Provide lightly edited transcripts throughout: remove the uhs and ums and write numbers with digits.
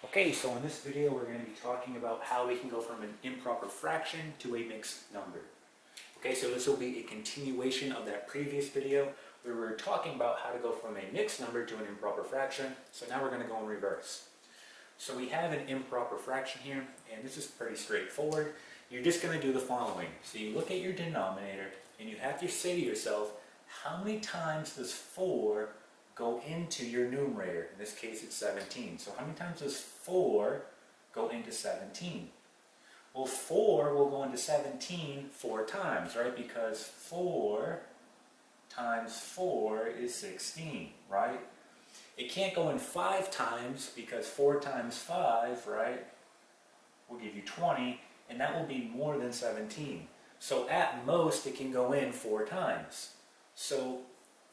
Okay, so in this video we're going to be talking about how we can go from an improper fraction to a mixed number. Okay, so this will be a continuation of that previous video where we were talking about how to go from a mixed number to an improper fraction. So now we're going to go in reverse. So we have an improper fraction here, and this is pretty straightforward. You're just going to do the following. So you look at your denominator, and you have to say to yourself, how many times does 4 go into your numerator? In this case, it's 17. So how many times does 4 go into 17? Well, 4 will go into 17 4 times, right? Because 4 times 4 is 16, right? It can't go in 5 times because 4 times 5, right, will give you 20, and that will be more than 17. So at most, it can go in 4 times. So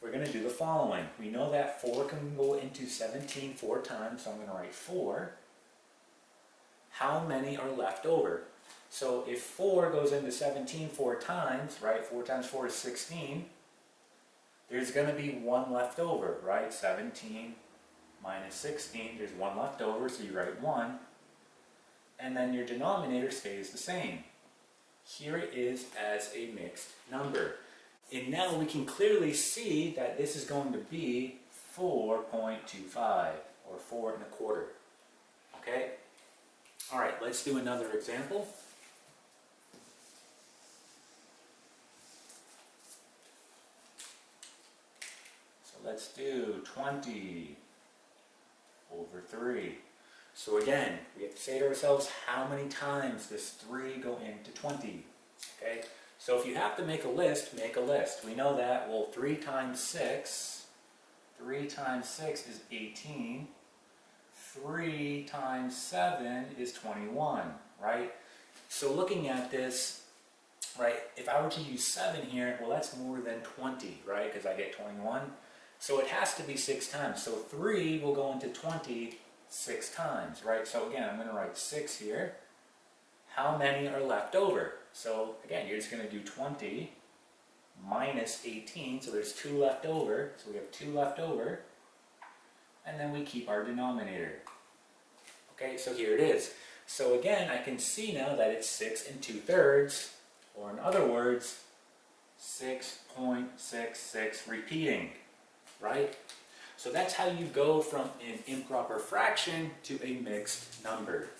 we're going to do the following. We know that 4 can go into 17 4 times, so I'm going to write 4. How many are left over? So if 4 goes into 17 4 times, right, 4 times 4 is 16, there's going to be 1 left over, right? 17 minus 16, there's 1 left over, so you write 1. And then your denominator stays the same. Here it is as a mixed number. And now we can clearly see that this is going to be 4.25, or 4 1/4. Okay? Alright, let's do another example. So let's do 20 over 3. So again, we have to say to ourselves, how many times does 3 go into 20? Okay? So if you have to make a list, make a list. We know that, well, 3 times 6 is 18. 3 times 7 is 21, right? So looking at this, right, if I were to use 7 here, well, that's more than 20, right? Because I get 21. So it has to be 6 times. So 3 will go into 20 6 times, right? So again, I'm going to write 6 here. How many are left over? So again, you're just going to do 20 minus 18, so there's 2 left over. So we have 2 left over. And then we keep our denominator. Okay, so here it is. So again, I can see now that it's 6 2/3, or in other words, 6.66 repeating, right? So that's how you go from an improper fraction to a mixed number.